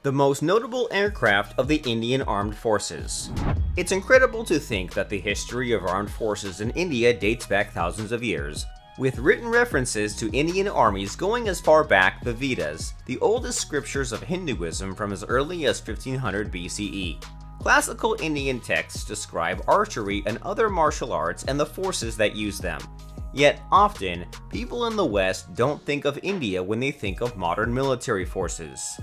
The most notable aircraft of the Indian Armed Forces. It's incredible to think that the history of armed forces in India dates back thousands of years, with written references to Indian armies going as far back the Vedas, the oldest scriptures of Hinduism from as early as 1500 BCE. Classical Indian texts describe archery and other martial arts and the forces that use them. Yet, often, people in the West don't think of India when they think of modern military forces.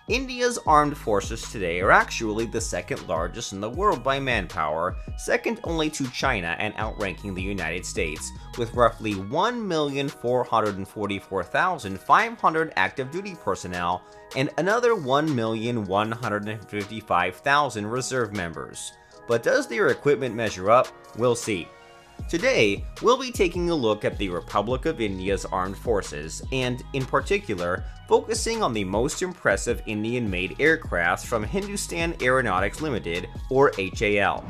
India's armed forces today are actually the second largest in the world by manpower, second only to China and outranking the United States, with roughly 1,444,500 active duty personnel and another 1,155,000 reserve members. But does their equipment measure up? We'll see. Today, we'll be taking a look at the Republic of India's armed forces, and, in particular, focusing on the most impressive Indian-made aircraft from Hindustan Aeronautics Limited, or HAL.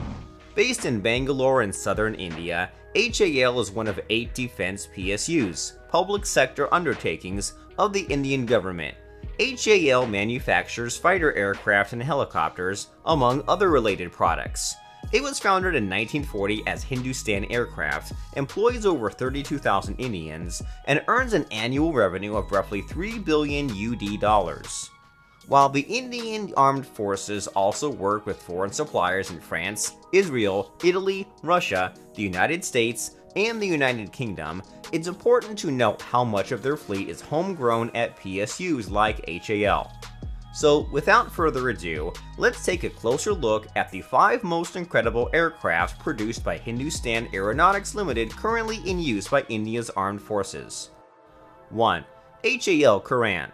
Based in Bangalore in southern India, HAL is one of 8 defense PSUs, public sector undertakings, of the Indian government. HAL manufactures fighter aircraft and helicopters, among other related products. It was founded in 1940 as Hindustan Aircraft, employs over 32,000 Indians, and earns an annual revenue of roughly $3 billion UD. While the Indian Armed Forces also work with foreign suppliers in France, Israel, Italy, Russia, the United States, and the United Kingdom, it's important to note how much of their fleet is homegrown at PSUs like HAL. So, without further ado, let's take a closer look at the 5 most incredible aircraft produced by Hindustan Aeronautics Limited currently in use by India's armed forces. 1. HAL Kiran.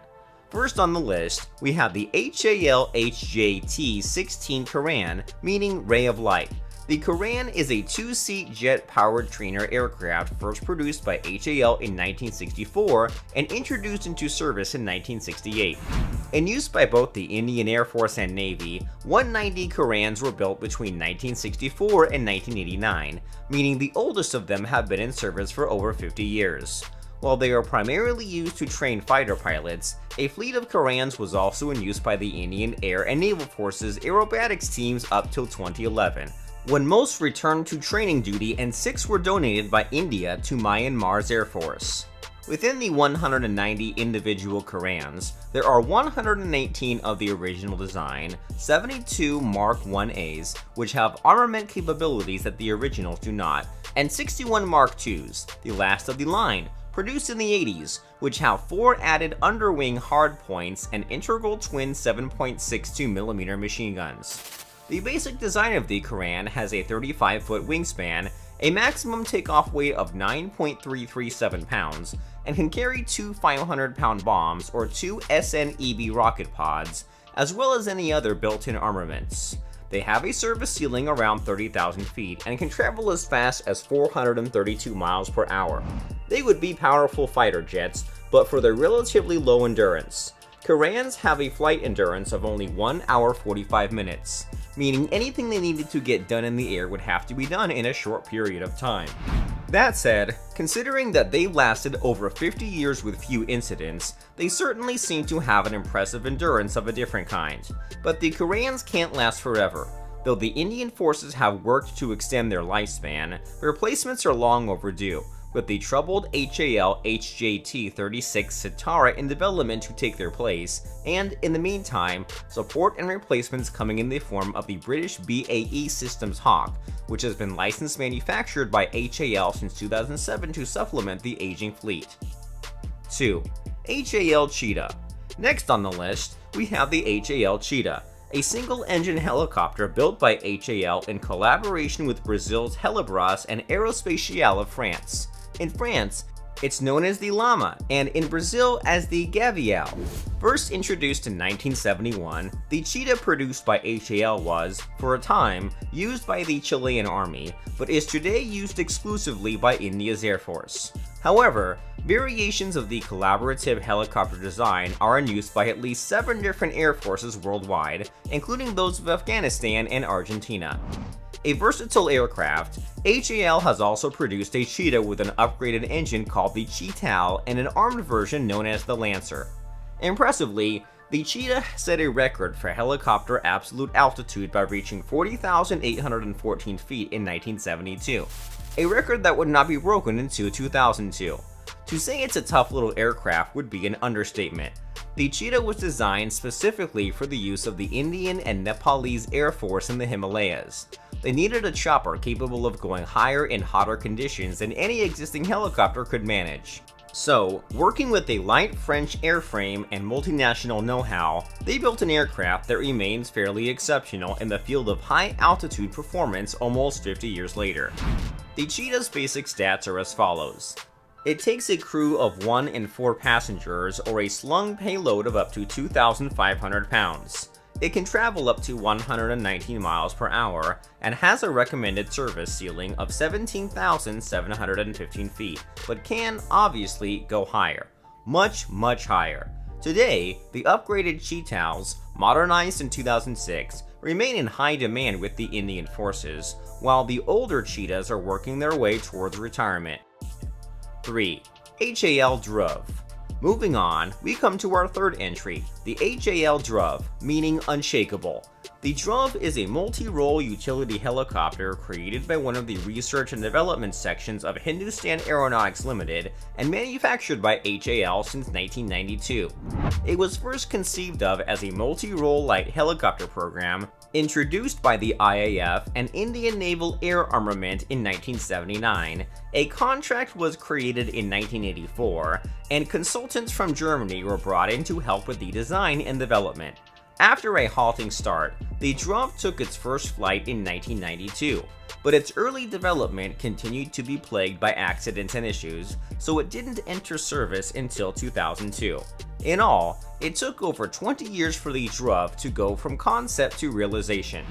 First on the list, we have the HAL HJT-16 Kiran, meaning Ray of Light. The Kiran is a 2-seat jet-powered trainer aircraft first produced by HAL in 1964 and introduced into service in 1968. In use by both the Indian Air Force and Navy, 190 Kirans were built between 1964 and 1989, meaning the oldest of them have been in service for over 50 years. While they are primarily used to train fighter pilots, a fleet of Kirans was also in use by the Indian Air and Naval Forces aerobatics teams up till 2011, when most returned to training duty and 6 were donated by India to Myanmar's Air Force. Within the 190 individual Kirans, there are 118 of the original design, 72 Mark 1As, which have armament capabilities that the originals do not, and 61 Mark 2s, the last of the line, produced in the 80s, which have 4 added underwing hardpoints and integral twin 7.62mm machine guns. The basic design of the Kiran has a 35-foot wingspan, a maximum takeoff weight of 9.337 pounds, and can carry 2 500-pound bombs or 2 SNEB rocket pods, as well as any other built-in armaments. They have a service ceiling around 30,000 feet and can travel as fast as 432 miles per hour. They would be powerful fighter jets, but for their relatively low endurance. Kirans have a flight endurance of only 1 hour 45 minutes, meaning anything they needed to get done in the air would have to be done in a short period of time. That said, considering that they've lasted over 50 years with few incidents, they certainly seem to have an impressive endurance of a different kind. But the Kirans can't last forever. Though the Indian forces have worked to extend their lifespan, replacements are long overdue, with the troubled HAL HJT-36 Sitara in development to take their place, and, in the meantime, support and replacements coming in the form of the British BAE Systems Hawk, which has been licensed manufactured by HAL since 2007 to supplement the aging fleet. 2. HAL Cheetah. Next on the list, we have the HAL Cheetah, a single-engine helicopter built by HAL in collaboration with Brazil's Helibras and Aerospatiale of France. In France, it's known as the Llama, and in Brazil as the Gavial. First introduced in 1971, the Cheetah produced by HAL was, for a time, used by the Chilean Army, but is today used exclusively by India's Air Force. However, variations of the collaborative helicopter design are in use by at least 7 different air forces worldwide, including those of Afghanistan and Argentina. A versatile aircraft, HAL has also produced a Cheetah with an upgraded engine called the Cheetal and an armed version known as the Lancer. Impressively, The Cheetah set a record for helicopter absolute altitude by reaching 40,814 feet in 1972, a record that would not be broken until 2002. To say it's a tough little aircraft would be an understatement. The Cheetah was designed specifically for the use of the Indian and Nepalese Air Force in the Himalayas. They needed a chopper capable of going higher in hotter conditions than any existing helicopter could manage. So, working with a light French airframe and multinational know-how, they built an aircraft that remains fairly exceptional in the field of high-altitude performance almost 50 years later. The Cheetah's basic stats are as follows. It takes a crew of 1 and 4 passengers or a slung payload of up to 2,500 pounds. It can travel up to 119 miles per hour and has a recommended service ceiling of 17,715 feet, but can obviously go higher. Much higher. Today, the upgraded Cheetahs, modernized in 2006, remain in high demand with the Indian forces, while the older Cheetahs are working their way towards retirement. 3. HAL Druv. Moving on, we come to our third entry, the HAL Druv, meaning unshakable. The Druv is a multi-role utility helicopter created by one of the research and development sections of Hindustan Aeronautics Limited and manufactured by HAL since 1992. It was first conceived of as a multi-role light helicopter program introduced by the IAF and Indian Naval Air Armament in 1979. A contract was created in 1984, and consultants from Germany were brought in to help with the design and development. After a halting start, the Druv took its first flight in 1992, but its early development continued to be plagued by accidents and issues, so it didn't enter service until 2002. In all, it took over 20 years for the Druv to go from concept to realization.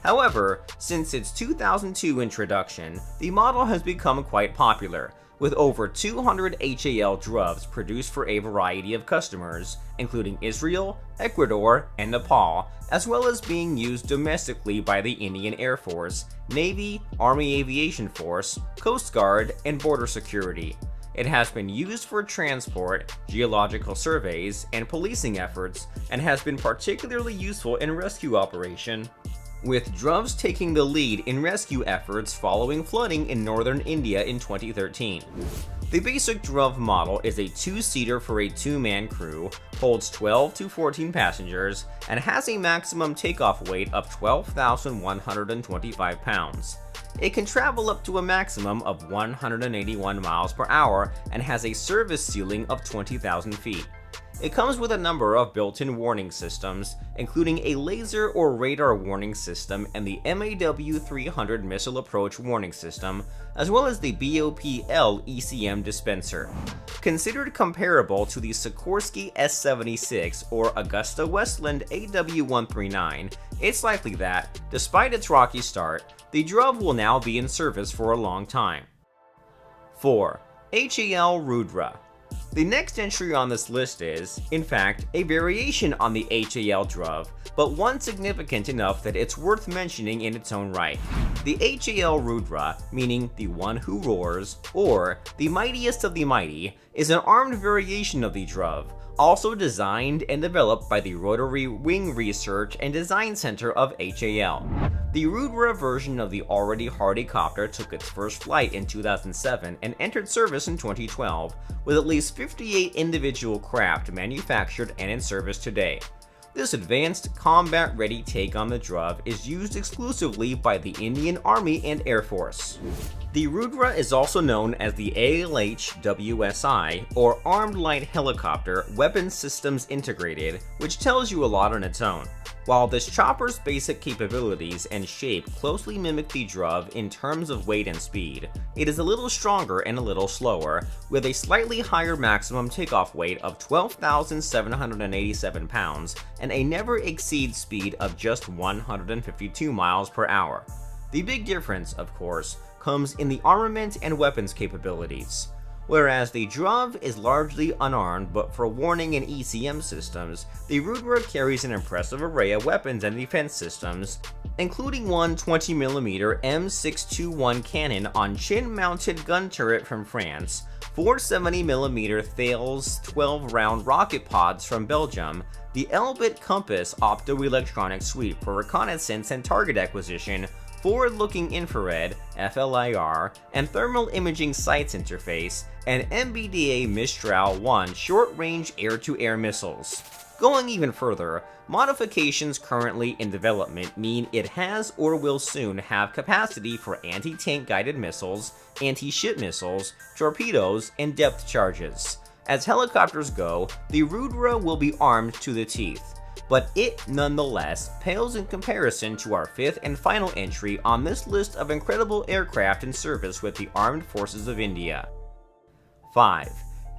However, since its 2002 introduction, the model has become quite popular, with over 200 HAL Druvs produced for a variety of customers, including Israel, Ecuador, and Nepal, as well as being used domestically by the Indian Air Force, Navy, Army Aviation Force, Coast Guard, and Border Security. It has been used for transport, geological surveys, and policing efforts, and has been particularly useful in rescue operation, with Druvs taking the lead in rescue efforts following flooding in northern India in 2013. The basic Druv model is a 2-seater for a 2-man crew, holds 12 to 14 passengers, and has a maximum takeoff weight of 12,125 pounds. It can travel up to a maximum of 181 miles per hour and has a service ceiling of 20,000 feet. It comes with a number of built-in warning systems, including a laser or radar warning system and the MAW-300 missile approach warning system, as well as the BOP-L ECM dispenser. Considered comparable to the Sikorsky S-76 or AgustaWestland AW-139, it's likely that, despite its rocky start, the Druv will now be in service for a long time. 4. HAL Rudra. The next entry on this list is, in fact, a variation on the HAL Druv, but one significant enough that it's worth mentioning in its own right. The HAL Rudra, meaning the one who roars, or the mightiest of the mighty, is an armed variation of the Druv, also designed and developed by the Rotary Wing Research and Design Center of HAL. The Rudra version of the already hardy copter took its first flight in 2007 and entered service in 2012, with at least 58 individual craft manufactured and in service today. This advanced, combat-ready take on the Druv is used exclusively by the Indian Army and Air Force. The Rudra is also known as the ALH-WSI, or Armed Light Helicopter Weapons Systems Integrated, which tells you a lot on its own. While this chopper's basic capabilities and shape closely mimic the Druv in terms of weight and speed, it is a little stronger and a little slower, with a slightly higher maximum takeoff weight of 12,787 pounds and a never-exceed speed of just 152 miles per hour. The big difference, of course, comes in the armament and weapons capabilities. Whereas the Druv is largely unarmed but for warning and ECM systems, the Rudra carries an impressive array of weapons and defense systems, including one 20mm M621 cannon on chin-mounted gun turret from France, 4 70mm Thales 12-round rocket pods from Belgium, the Elbit Compass optoelectronic suite for reconnaissance and target acquisition, forward-looking infrared, FLIR, and thermal imaging sights interface, and MBDA Mistral 1 short-range air-to-air missiles. Going even further, modifications currently in development mean it has or will soon have capacity for anti-tank guided missiles, anti-ship missiles, torpedoes, and depth charges. As helicopters go, the Rudra will be armed to the teeth, but it nonetheless pales in comparison to our 5th and final entry on this list of incredible aircraft in service with the Armed Forces of India. 5.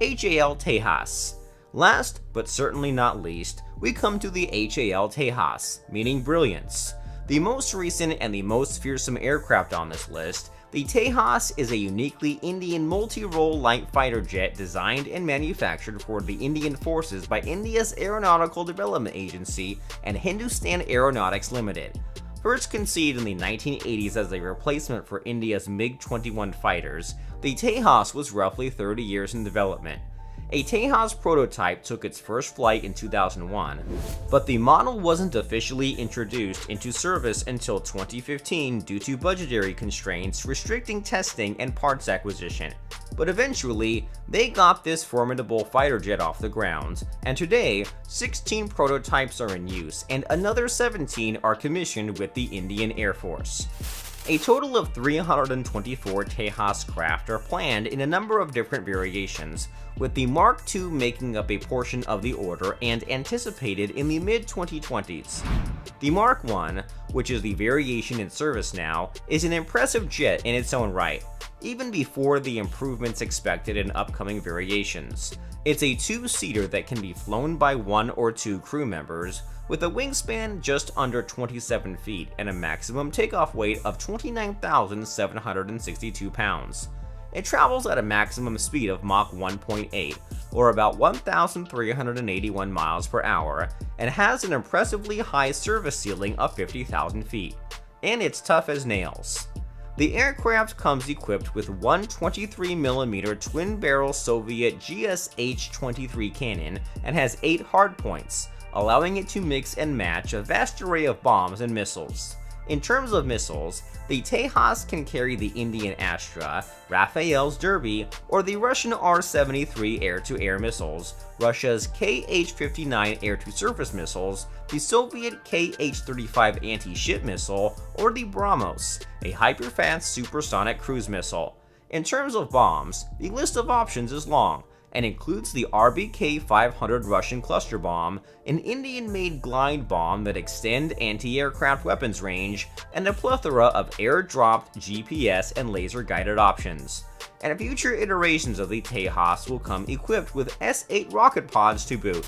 HAL Tejas. Last, but certainly not least, we come to the HAL Tejas, meaning brilliance. The most recent and the most fearsome aircraft on this list, the Tejas is a uniquely Indian multi-role light fighter jet designed and manufactured for the Indian Forces by India's Aeronautical Development Agency and Hindustan Aeronautics Limited. First conceived in the 1980s as a replacement for India's MiG-21 fighters, the Tejas was roughly 30 years in development. A Tejas prototype took its first flight in 2001, but the model wasn't officially introduced into service until 2015 due to budgetary constraints restricting testing and parts acquisition. But eventually, they got this formidable fighter jet off the ground, and today, 16 prototypes are in use and another 17 are commissioned with the Indian Air Force. A total of 324 Tejas craft are planned in a number of different variations, with the Mark II making up a portion of the order and anticipated in the mid-2020s. The Mark I, which is the variation in service now, is an impressive jet in its own right, even before the improvements expected in upcoming variations. It's a two-seater that can be flown by 1 or 2 crew members, with a wingspan just under 27 feet and a maximum takeoff weight of 29,762 pounds. It travels at a maximum speed of Mach 1.8, or about 1,381 miles per hour, and has an impressively high service ceiling of 50,000 feet. And it's tough as nails. The aircraft comes equipped with one 23mm twin-barrel Soviet GSH-23 cannon and has 8 hardpoints, allowing it to mix and match a vast array of bombs and missiles. In terms of missiles, the Tejas can carry the Indian Astra, Rafael's Derby, or the Russian R-73 air-to-air missiles, Russia's Kh-59 air-to-surface missiles, the Soviet Kh-35 anti-ship missile, or the BrahMos, a hyperfast supersonic cruise missile. In terms of bombs, the list of options is long, and includes the RBK-500 Russian cluster bomb, an Indian-made glide bomb that extend anti-aircraft weapons range, and a plethora of air-dropped GPS and laser-guided options. And future iterations of the Tejas will come equipped with S-8 rocket pods to boot.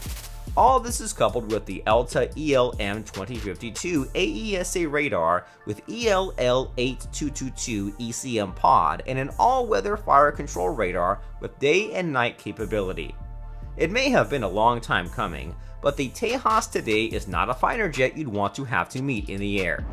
All this is coupled with the ELTA ELM-2052 AESA radar with ELL-8222 ECM pod and an all-weather fire control radar with day and night capability. It may have been a long time coming, but the Tejas today is not a fighter jet you'd want to have to meet in the air.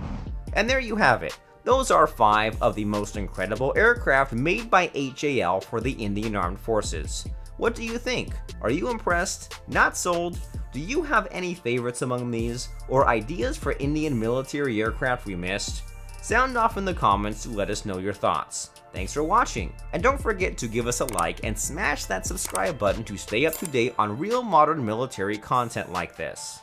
And there you have it. Those are 5 of the most incredible aircraft made by HAL for the Indian Armed Forces. What do you think? Are you impressed? Not sold? Do you have any favorites among these, or ideas for Indian military aircraft we missed? Sound off in the comments to let us know your thoughts. Thanks for watching, and don't forget to give us a like and smash that subscribe button to stay up to date on real modern military content like this.